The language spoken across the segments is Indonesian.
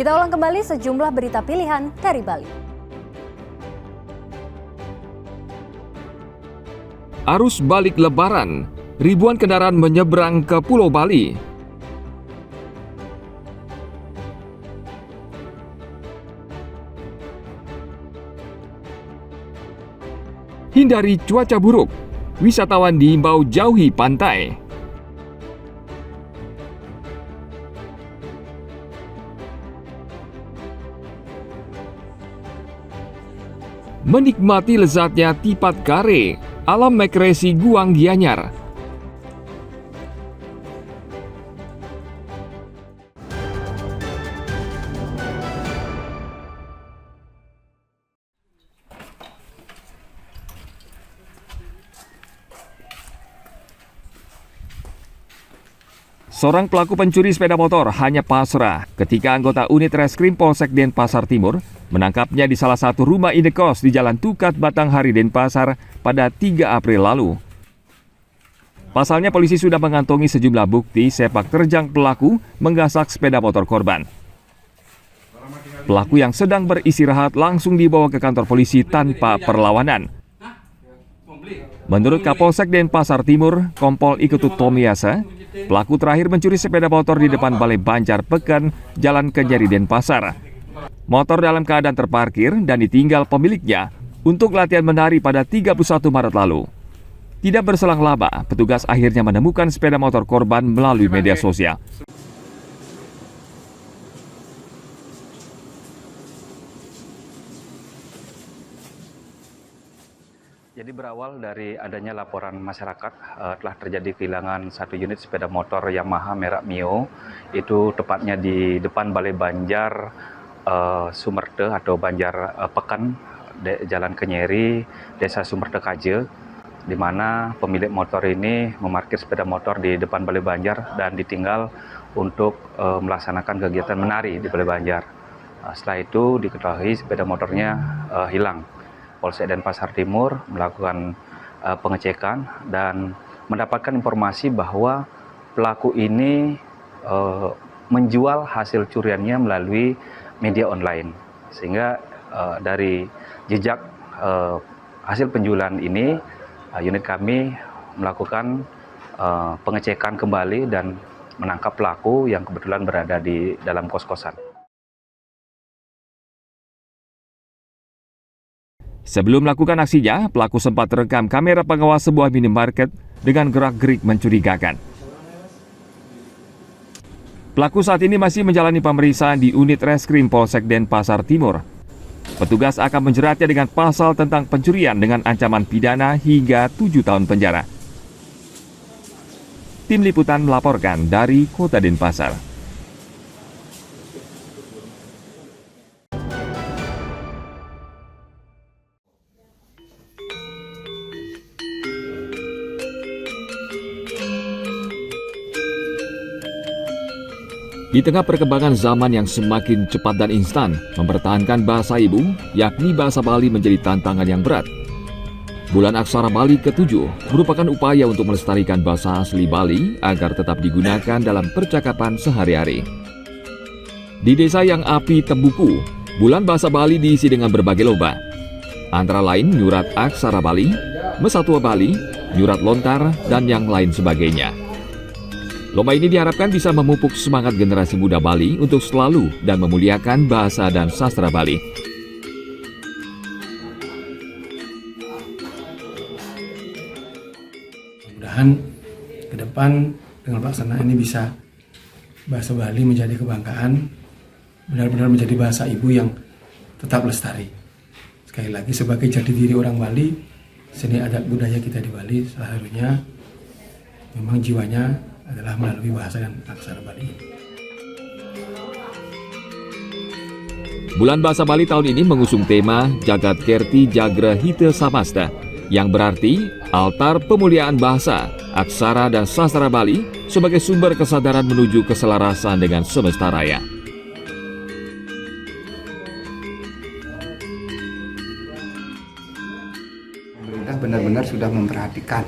Kita ulang kembali sejumlah berita pilihan dari Bali. Arus balik Lebaran, ribuan kendaraan menyeberang ke Pulau Bali. Hindari cuaca buruk, wisatawan diimbau jauhi pantai. Menikmati lezatnya tipat kare, alam Mekresi Guang Gianyar. Seorang pelaku pencuri sepeda motor hanya pasrah ketika anggota unit reskrim Polsek Denpasar Timur menangkapnya di salah satu rumah indekos di Jalan Tukat Batanghari Denpasar pada 3 April lalu. Pasalnya polisi sudah mengantongi sejumlah bukti sepak terjang pelaku menggasak sepeda motor korban. Pelaku yang sedang beristirahat langsung dibawa ke kantor polisi tanpa perlawanan. Menurut Kapolsek Denpasar Timur, Kompol Iketut Tomiasa, pelaku terakhir mencuri sepeda motor di depan Balai Banjar Peken, Jalan Kenyari Denpasar. Motor dalam keadaan terparkir dan ditinggal pemiliknya untuk latihan menari pada 31 Maret lalu. Tidak berselang lama, petugas akhirnya menemukan sepeda motor korban melalui media sosial. Jadi berawal dari adanya laporan masyarakat telah terjadi kehilangan satu unit sepeda motor Yamaha merek Mio, itu tepatnya di depan Balai Banjar Sumerte atau Banjar Pekan, Jalan Kenyeri, Desa Sumerte Kaje, di mana pemilik motor ini memarkir sepeda motor di depan Balai Banjar dan ditinggal untuk melaksanakan kegiatan menari di Balai Banjar. Setelah itu diketahui sepeda motornya hilang. Polsek Denpasar Timur melakukan pengecekan dan mendapatkan informasi bahwa pelaku ini menjual hasil curiannya melalui media online. Sehingga dari jejak hasil penjualan ini, unit kami melakukan pengecekan kembali dan menangkap pelaku yang kebetulan berada di dalam kos-kosan. Sebelum melakukan aksinya, pelaku sempat terekam kamera pengawas sebuah minimarket dengan gerak-gerik mencurigakan. Pelaku saat ini masih menjalani pemeriksaan di unit reskrim Polsek Denpasar Timur. Petugas akan menjeratnya dengan pasal tentang pencurian dengan ancaman pidana hingga 7 tahun penjara. Tim Liputan melaporkan dari Kota Denpasar. Di tengah perkembangan zaman yang semakin cepat dan instan, mempertahankan bahasa ibu, yakni bahasa Bali menjadi tantangan yang berat. Bulan Aksara Bali ke-7 merupakan upaya untuk melestarikan bahasa asli Bali agar tetap digunakan dalam percakapan sehari-hari. Di desa yang api Tembuku, bulan bahasa Bali diisi dengan berbagai lomba. Antara lain Nyurat Aksara Bali, Mesatua Bali, Nyurat Lontar, dan yang lain sebagainya. Lomba ini diharapkan bisa memupuk semangat generasi muda Bali untuk selalu dan memuliakan bahasa dan sastra Bali. Mudah-mudahan ke depan dengan pelaksanaan ini bisa bahasa Bali menjadi kebanggaan, benar-benar menjadi bahasa ibu yang tetap lestari. Sekali lagi sebagai jati diri orang Bali, seni adat budaya kita di Bali seharusnya memang jiwanya adalah melalui bahasa dan aksara Bali. Bulan Bahasa Bali tahun ini mengusung tema Jagat Kerti Jagra Hite Samasta, yang berarti altar pemuliaan bahasa, aksara dan sastra Bali sebagai sumber kesadaran menuju keselarasan dengan semesta raya. Pemerintah benar-benar sudah memperhatikan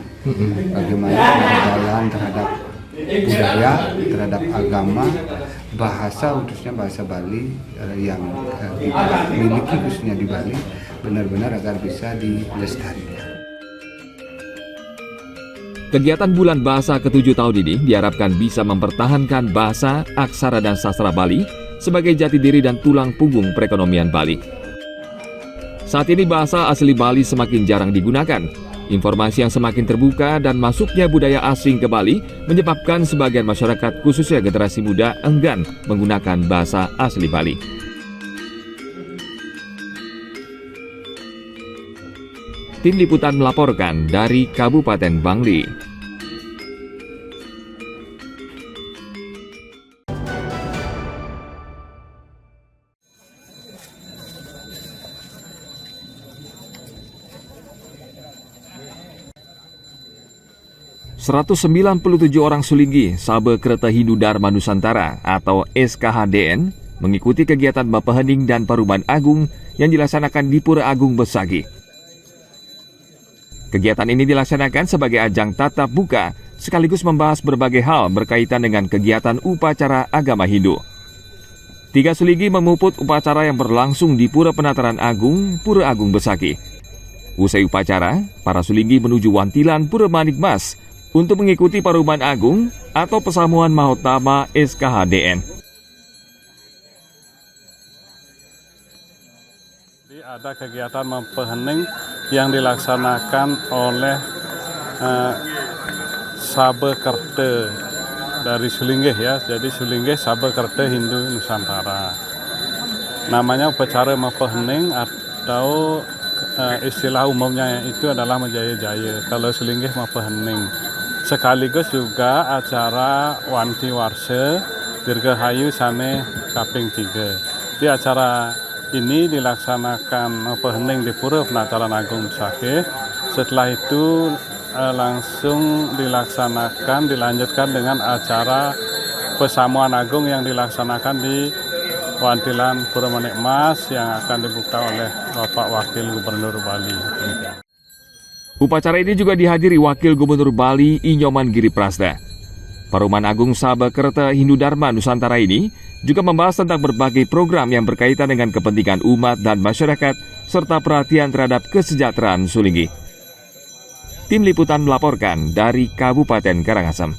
bagaimana pengajaran terhadap budaya, terhadap agama, bahasa khususnya bahasa Bali yang dimiliki khususnya di Bali benar-benar agar bisa dilestarikan. Kegiatan Bulan Bahasa ke-7 tahun ini diharapkan bisa mempertahankan bahasa, aksara, dan sastra Bali sebagai jati diri dan tulang punggung perekonomian Bali. Saat ini bahasa asli Bali semakin jarang digunakan. Informasi yang semakin terbuka dan masuknya budaya asing ke Bali menyebabkan sebagian masyarakat, khususnya generasi muda, enggan menggunakan bahasa asli Bali. Tim Liputan melaporkan dari Kabupaten Bangli. ...197 orang Sulinggi Sabe Kereta Hindu Dharma Nusantara atau SKHDN mengikuti kegiatan Mapahening dan Paruman Agung yang dilaksanakan di Pura Agung Besagi. Kegiatan ini dilaksanakan sebagai ajang tatap muka sekaligus membahas berbagai hal berkaitan dengan kegiatan upacara agama Hindu. 3 Sulinggi memuput upacara yang berlangsung di Pura Penataran Agung, Pura Agung Besagi. Usai upacara, para Sulinggi menuju Wantilan Pura Manik Mas untuk mengikuti Paruman Agung atau Pesamuan Mahotama SKHDN. Ada kegiatan Mapahening yang dilaksanakan oleh Sabe Kerta dari Sulinggi ya. Jadi Sulinggi Sabe Kerta Hindu Nusantara. Namanya upacara Mapahening atau istilah umumnya itu adalah Majaya-jaya. Kalau Sulinggi Mapahening. Sekaligus juga acara Wanti Warsa Dirgahayu Sane Kaping 3. Di acara ini dilaksanakan Mapahening di Pura Penataran Agung Besagi. Setelah itu langsung dilanjutkan dengan acara Pesamuan Agung yang dilaksanakan di Wantilan Pura Manik Mas yang akan dibuka oleh Bapak Wakil Gubernur Bali. Upacara ini juga dihadiri Wakil Gubernur Bali Inyoman Giriprasda. Paruman Agung Sabe Kereta Hindu Dharma Nusantara ini juga membahas tentang berbagai program yang berkaitan dengan kepentingan umat dan masyarakat serta perhatian terhadap kesejahteraan Sulinggi. Tim Liputan melaporkan dari Kabupaten Karangasem.